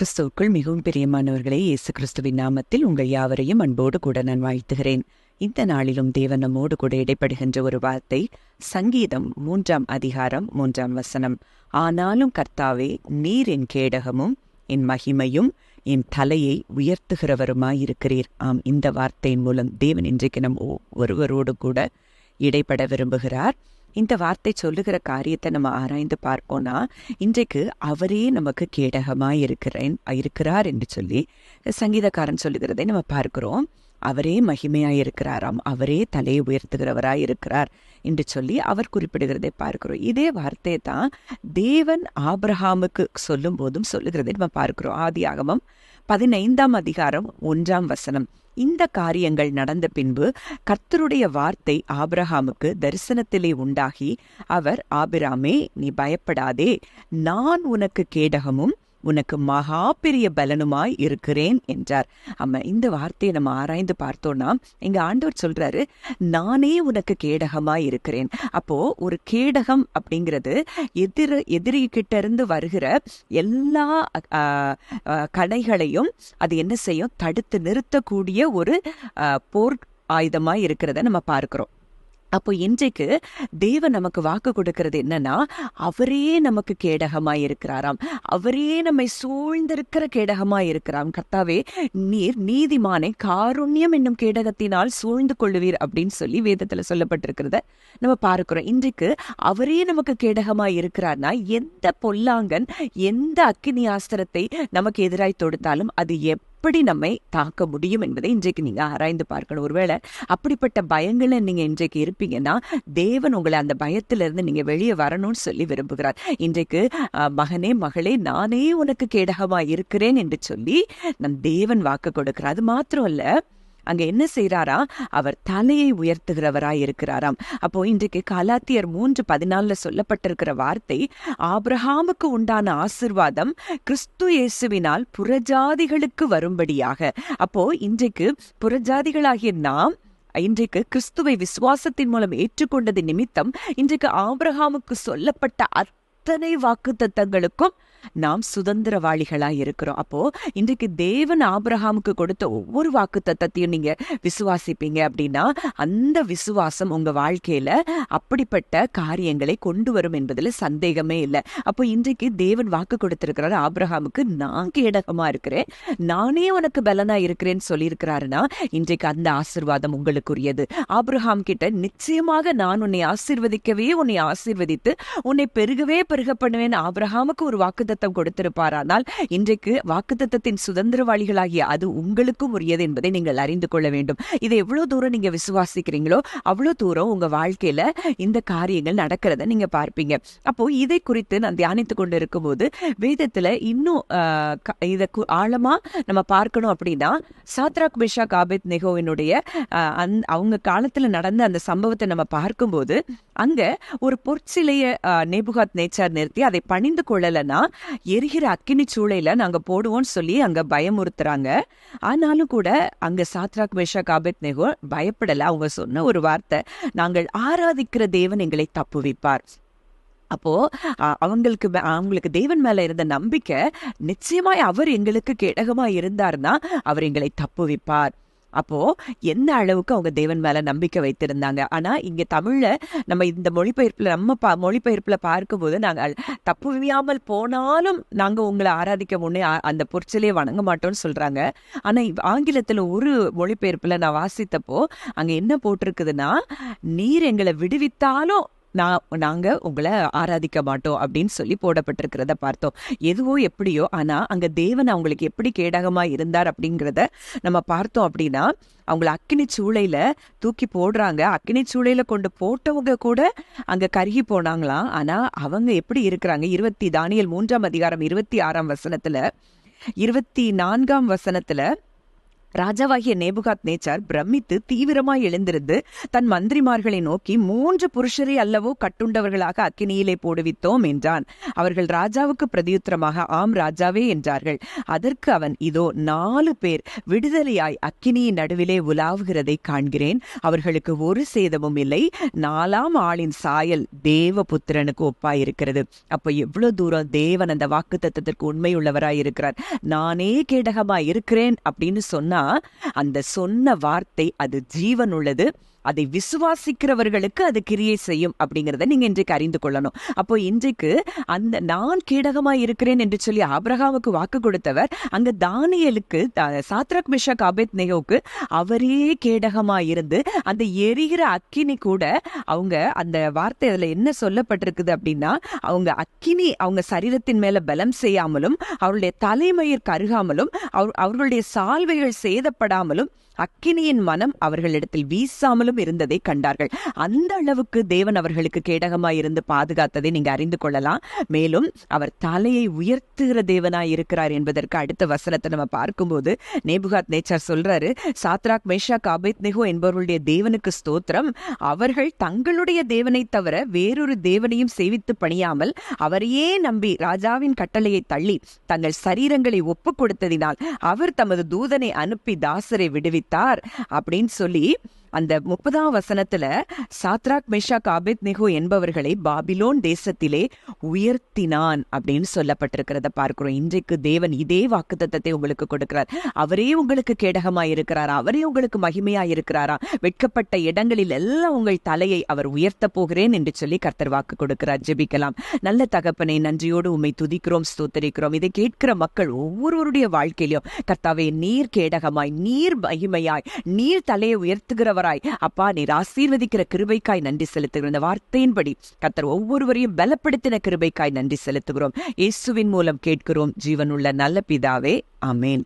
கிறிஸ்துவுக்குள் மிகவும் பிரியமானவர்களே, இயேசு கிறிஸ்துவின் நாமத்தில் உங்கள் யாவரையும் அன்போடு கூட நான் வாழ்த்துகிறேன். இந்த நாளிலும் தேவன் நம்மோடு கூட இடைப்படுகின்ற ஒரு வார்த்தை, சங்கீதம் 3 அதிகாரம் 3 ஆனாலும் கர்த்தாவே, நீர் என் கேடகமும் என் மகிமையும் என் தலையை உயர்த்துகிறவருமாயிருக்கிறீர். ஆம், இந்த வார்த்தையின் மூலம் தேவன் இன்றைக்கு நம் ஒருவரோடு கூட இடைப்பட விரும்புகிறார். இந்த வார்த்தை சொல்லுகிற காரியத்தை நம்ம ஆராய்ந்து பார்ப்போம்னா, இன்றைக்கு அவரே நமக்கு கேடகமாய் இருக்கிறார் என்று சொல்லி சங்கீதக்காரன் சொல்லுகிறதை நம்ம பார்க்கிறோம். அவரே மகிமையாய் இருக்கிறாராம், அவரே தலையை உயர்த்துகிறவராய் இருக்கிறார் என்று சொல்லி அவர் குறிப்பிடுகிறதை பார்க்கிறோம். இதே வார்த்தையை தான் தேவன் ஆபிரகாமுக்கு சொல்லும் போதும் சொல்லுகிறதை நம்ம பார்க்கிறோம். ஆதியாகமம் 15 அதிகாரம் 1 இந்த காரியங்கள் நடந்த பின்பு கர்த்தருடைய வார்த்தை ஆபிரகாமுக்கு தரிசனத்திலே உண்டாகி, அவர், ஆபிராமே, நீ பயப்படாதே, நான் உனக்கு கேடகமும் உனக்கு மகா பெரிய பலனுமாய் இருக்கிறேன் என்றார். இந்த வார்த்தையை நம்ம ஆராய்ந்து பார்த்தோம்னா, எங்க ஆண்டவர் சொல்றாரு, நானே உனக்கு கேடகமாய் இருக்கிறேன். அப்போ ஒரு கேடகம் அப்படிங்கிறது எதிரிகிட்ட இருந்து வருகிற எல்லா கணைகளையும் அது என்ன செய்யும், தடுத்து நிறுத்தக்கூடிய ஒரு போர் ஆயுதமாய் இருக்கிறத நம்ம பார்க்கிறோம். அப்போ இன்றைக்கு தேவன் நமக்கு வாக்கு கொடுக்கிறது என்னன்னா, அவரே நமக்கு கேடகமாய் இருக்கிறாராம், அவரே நம்மை சூழ்ந்திருக்கிற கேடகமாய் இருக்கிறாம். கர்த்தாவே, நீர் நீதிமானை காருண்யம் என்னும் கேடகத்தினால் சூழ்ந்து கொள்ளுவீர் அப்படின்னு சொல்லி வேதத்துல சொல்லப்பட்டிருக்கிறத நம்ம பார்க்கிறோம். இன்றைக்கு அவரே நமக்கு கேடகமாய் இருக்கிறார்னா, எந்த பொல்லாங்கன் எந்த அக்கினி ஆஸ்திரத்தை நமக்கு எதிராய் தொடுத்தாலும் அது எப்படி நம்மை தாக்க முடியும் என்பதை இன்றைக்கு நீங்க ஆராய்ந்து பார்க்கணும். ஒருவேளை அப்படிப்பட்ட பயங்களை நீங்க இன்றைக்கு இருப்பீங்கன்னா, தேவன் உங்களை அந்த பயத்திலிருந்து நீங்க வெளியே வரணும்னு சொல்லி விரும்புகிறார். இன்றைக்கு மகனே, மகளே, நானே உனக்கு கேடகமாய் இருக்கிறேன் என்று சொல்லி நம் தேவன் வாக்கு கொடுக்கிறார். அது மாத்திரம் அல்ல, அங்க என்ன செய்யறாரா, அவர் தலையை உயர்த்துகிறவராய் இருக்கிறாராம். அப்போ இன்றைக்கு கலாத்தியர் 3:14 சொல்லப்பட்டிருக்கிற வார்த்தை, ஆபிரகாமுக்கு உண்டான ஆசீர்வாதம் கிறிஸ்து இயேசுவினால் புறஜாதிகளுக்கு வரும்படியாக. அப்போ இன்றைக்கு புறஜாதிகளாகிய நாம் இன்றைக்கு கிறிஸ்துவை விசுவாசத்தின் மூலம் ஏற்றுக்கொண்டது நிமித்தம் இன்றைக்கு ஆபிரகாமுக்கு சொல்லப்பட்ட அத்தனை வாக்குத்தத்தங்களுக்கும் நாம் சுதந்திரவாளிகளாய் இருக்கிறோம். அப்போ இன்றைக்கு தேவன் ஆபிரகாமுக்கு கொடுத்த ஒவ்வொரு வாக்குத்தத்தத்தையும் நீங்க விசுவாசிப்பீங்க அப்படின்னா, அந்த விசுவாசம் உங்க வாழ்க்கையில அப்படிப்பட்ட காரியங்களை கொண்டு வரும் என்பதுல சந்தேகமே இல்லை. அப்போ இன்றைக்கு தேவன் வாக்கு கொடுத்திருக்கிறாரு ஆபிரகாமுக்கு, நான் கேடகமா இருக்கிறேன், நானே உனக்கு பலனா இருக்கிறேன்னு சொல்லியிருக்கிறாருன்னா, இன்றைக்கு அந்த ஆசீர்வாதம் உங்களுக்குரியது. ஆபிரகாம் கிட்ட நிச்சயமாக நான் உன்னை ஆசீர்வதிக்கவே உன்னை ஆசீர்வதித்து உன்னை பெருகவே பெருக பண்ணுவேன் ஆபிரகாமுக்கு ஒரு வாக்குத்தத்தம் கொடுத்திருப்பாரானால், இன்றைக்கு வாக்குத்தத்தத்தின் சுதந்திரவாளிகளாகிய அது உங்களுக்கும் உரியது என்பதை நீங்கள் அறிந்து கொள்ள வேண்டும். இதை எவ்வளவு தூரம் நீங்க விசுவாசிக்கிறீங்களோ அவ்வளவு தூரம் உங்க வாழ்க்கையில இந்த காரியங்கள் நடக்கிறத நீங்க பார்ப்பீங்க. அப்போ இதை குறித்து நான் தியானித்துக் கொண்டு இருக்கும் போது, வேதத்துல இன்னும் இதை ஆழமா நம்ம பார்க்கணும் அப்படின்னா, சாத்ராக், மேஷாக், ஆபேத்நேகோவினுடைய அவங்க காலத்துல நடந்த அந்த சம்பவத்தை நம்ம பார்க்கும்போது, அங்க ஒரு பொற்சிலைய நேபுகாத் நேச்சார் நிறுத்தி அதை பணிந்து கொள்ளலன்னா எரிகிற அக்கினி சூளையில நாங்க போடுவோம்னு சொல்லி அங்க பயமுறுத்துறாங்க. ஆனாலும் கூட அங்க சாத்ராக், மேஷாக், ஆபேத்நேகோ பயப்படல. அவங்க சொன்ன ஒரு வார்த்தை, நாங்கள் ஆராதிக்கிற தேவன் எங்களை தப்புவிப்பார். அப்போ அவங்களுக்கு தேவன் மேல இருந்த நம்பிக்கை, நிச்சயமாய் அவர் எங்களுக்கு கேடகமா இருந்தார்னா அவர் எங்களை தப்புவிப்பார். அப்போ என்ன அளவுக்கு அவங்க தேவன் மேல நம்பிக்கை வைத்திருந்தாங்க. ஆனா இங்க தமிழ்ல நம்ம இந்த மொழிபெயர்ப்புல பார்க்கும்போது, நாங்கள் தப்புவியாமல் போனாலும் நாங்க உங்களை ஆராதிக்க முன்னே அந்த பொற்சிலையை வணங்க மாட்டோம்னு சொல்றாங்க. ஆனா ஆங்கிலத்துல ஒரு மொழிபெயர்ப்புல நான் வாசித்தப்போ அங்க என்ன போட்டிருக்குதுன்னா, நீர் எங்களை விடுவித்தாலும் நாங்க உங்களை ஆராதிக்க மாட்டோம் அப்படின்னு சொல்லி போடப்பட்டிருக்கிறத பார்த்தோம். எதுவோ எப்படியோ, ஆனா அங்க தேவன் அவங்களுக்கு எப்படி கேடகமா இருந்தார் அப்படிங்கிறத நம்ம பார்த்தோம். அப்படின்னா, அவங்களை அக்கினி சூளையில தூக்கி போடுறாங்க. அக்கினி சூளையில கொண்டு போட்டவங்க கூட அங்க கருகி போனாங்களாம். ஆனா அவங்க எப்படி இருக்கிறாங்க, தானியேல் 3 அதிகாரம் 26 24 ராஜாவாகிய நேபுகாத் நேச்சார் பிரமித்து தீவிரமாய் எழுந்திருந்து தன் மந்திரிமார்களை நோக்கி, 3 புருஷரை அல்லவோ கட்டுண்டவர்களாக அக்கினியிலே போடுவித்தோம் என்றான். அவர்கள் ராஜாவுக்கு பிரதியுத்தரமாக, ஆம் ராஜாவே என்றார்கள். அதற்கு அவன், இதோ 4 பேர் விடுதலையாய் அக்கினியின் நடுவிலே உலாவுகிறதை காண்கிறேன். அவர்களுக்கு ஒரு சேதமும் இல்லை. 4ஆம் ஆளின் சாயல் தேவபுத்திரனுக்கு ஒப்பாயிருக்கிறது. அப்ப எவ்வளவு தூரம் தேவன் அந்த வாக்குத்தத்தத்திற்கு உண்மையுள்ளவராய் இருக்கிறார். நானே கேடகமாய் இருக்கிறேன் அப்படின்னு சொன்னா அந்த சொன்ன வார்த்தை அது ஜீவன் உள்ளது. அதை விசுவாசிக்கிறவர்களுக்கு அது கிரியை செய்யும் அப்படிங்கிறத நீங்க இன்றைக்கு அறிந்து கொள்ளணும். அப்போ இன்றைக்கு அந்த நான் கேடகமாய் இருக்கிறேன் என்று சொல்லி ஆபிரகாமுக்கு வாக்கு கொடுத்தவர் அங்க தானியேலுக்கு, சாத்ராக் மேஷாக் ஆபேத்நேகோவுக்கு அவரே கேடகமாய் இருந்து அந்த எரிகிற அக்கினி கூட அவங்க அந்த வார்த்தை அதுல என்ன சொல்லப்பட்டிருக்குது அப்படின்னா, அவங்க அக்கினி அவங்க சரீரத்தின் மேல பலம் செய்யாமலும் அவருடைய தலைமயிர் கருகாமலும் அவர்களுடைய சால்வைகள் சேதப்படாமலும் அக்கினியின் மனம் அவர்களிடத்தில் வீசாமலும் இருந்ததை கண்டார்கள். அந்த அளவுக்கு தேவன் அவர்களுக்கு கேடகமாய் இருந்து பாதுகாத்ததை நீங்க அறிந்து கொள்ளலாம். மேலும் அவர் தலையை உயர்த்துகிற தேவனாய் இருக்கிறார் என்பதற்கு அடுத்த வசனத்தை நம்ம பார்க்கும்போது நேபுகாத் நேச்சார் சொல்றாரு, சாத்ராக் மேஷாக் ஆபேத்நேகோ என்பவர்களுடைய தேவனுக்கு ஸ்தோத்திரம். அவர்கள் தங்களுடைய தேவனை தவிர வேறொரு தேவனையும் சேவித்து பணியாமல் அவரையே நம்பி ராஜாவின் கட்டளையை தள்ளி தங்கள் சரீரங்களை ஒப்பு கொடுத்ததினால் அவர் தமது தூதனை அனுப்பி தாசரை விடுவித்தார் அப்படின்னு சொல்லி அந்த 30ஆம் வசனத்துல சாத்ராக் மேஷாக் ஆபேத்நேகோ என்பவர்களை பாபிலோன் தேசத்திலே உயர்த்தினான் அப்படின்னு சொல்லப்பட்டிருக்கிறத பார்க்கிறோம். இன்றைக்கு தேவன் இதே வாக்குத்தத்தத்தை உங்களுக்கு கொடுக்கிறார். அவரே உங்களுக்கு கேடகமாய் இருக்கிறாரா? அவரே உங்களுக்கு மகிமையாய் இருக்கிறாரா? வெட்கப்பட்ட இடங்களில் எல்லாம் உங்கள் தலையை அவர் உயர்த்த போகிறேன் என்று சொல்லி கர்த்தர் வாக்கு கொடுக்கிறார். ஜெபிக்கலாம். நல்ல தகப்பனை, நன்றியோடு உம்மை துதிக்கிறோம், ஸ்தோத்தரிக்கிறோம். இதை கேட்கிற மக்கள் ஒவ்வொருவருடைய வாழ்க்கையிலும் கர்த்தாவே, நீர் கேடகமாய், நீர் மகிமையாய், நீர் தலையை உயர்த்துகிறவர் அப்பா, நீர் ஆசீர்வதிக்கிற கிருபைக்காய் நன்றி செலுத்துகிறோம். இந்த வார்த்தையின்படி கர்த்தர் ஒவ்வொருவரையும் பலப்படுத்தின கிருபைக்காய் நன்றி செலுத்துகிறோம். இயேசுவின் மூலம் கேட்கிறோம் ஜீவனுள்ள நல்ல பிதாவே, ஆமென்.